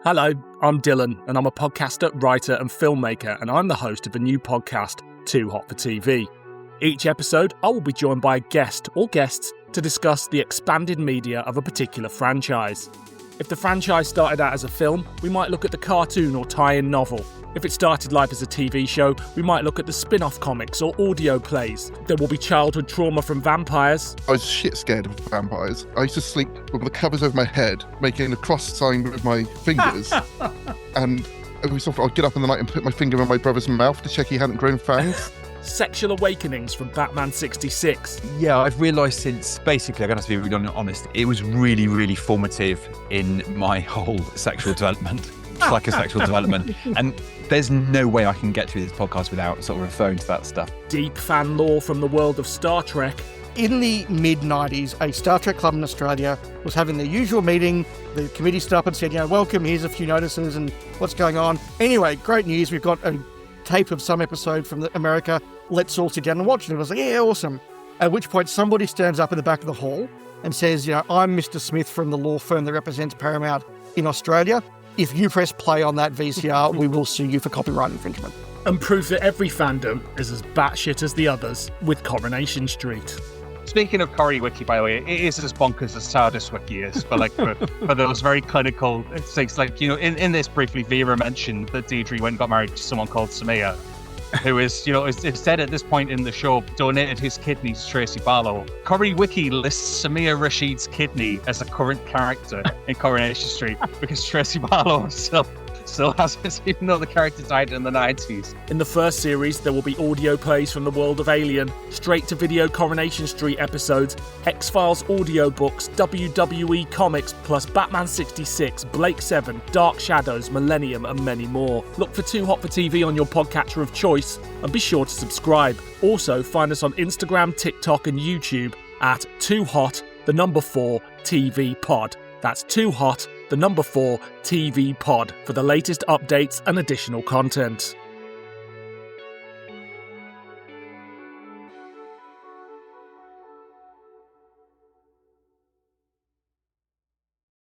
Hello, I'm Dylan, and I'm a podcaster, writer and filmmaker, and I'm the host of a new podcast, Too Hot for TV. Each episode, I will be joined by a guest or guests to discuss the expanded media of a particular franchise. If the franchise started out as a film, we might look at the cartoon or tie-in novel. If it started life as a TV show, we might look at the spin-off comics or audio plays. There will be childhood trauma from vampires. I was shit scared of vampires. I used to sleep with the covers over my head, making a cross sign with my fingers. And every so often I'd get up in the night and put my finger in my brother's mouth to check he hadn't grown fangs. Sexual awakenings from Batman 66. Yeah, I've realised since, basically, I'm going to have to be really honest, it was really, really formative in my whole sexual development, psychosexual development. And there's no way I can get through this podcast without sort of referring to that stuff. Deep fan lore from the world of Star Trek. In the mid-90s, a Star Trek club in Australia was having their usual meeting. The committee stood up and said, welcome, here's a few notices and what's going on. Anyway, great news. We've got a tape of some episode from America. Let's all sit down and watch it. I was like, yeah, awesome. At which point somebody stands up in the back of the hall and says, I'm Mr. Smith from the law firm that represents Paramount in Australia. If you press play on that VCR, we will sue you for copyright infringement. And prove that every fandom is as batshit as the others with Coronation Street. Speaking of Corey Wiki, by the way, it is as bonkers as TARDIS Wiki is, but for those very clinical things, in this briefly, Vera mentioned that Deirdre went and got married to someone called Samir, who is, it's said at this point in the show, donated his kidney to Tracy Barlow. Corey Wiki lists Samir Rashid's kidney as a current character in Coronation Street because Tracy Barlow still has it, even though the character died in the 90s. In the first series, there will be audio plays from the world of Alien, straight-to-video Coronation Street episodes, X-Files audiobooks, WWE comics, plus Batman 66, Blake 7, Dark Shadows, Millennium, and many more. Look for Too Hot for TV on your podcatcher of choice, and be sure to subscribe. Also, find us on Instagram, TikTok, and YouTube at Too Hot, 4 TV Pod. That's Too Hot, 4 TV Pod for the latest updates and additional content.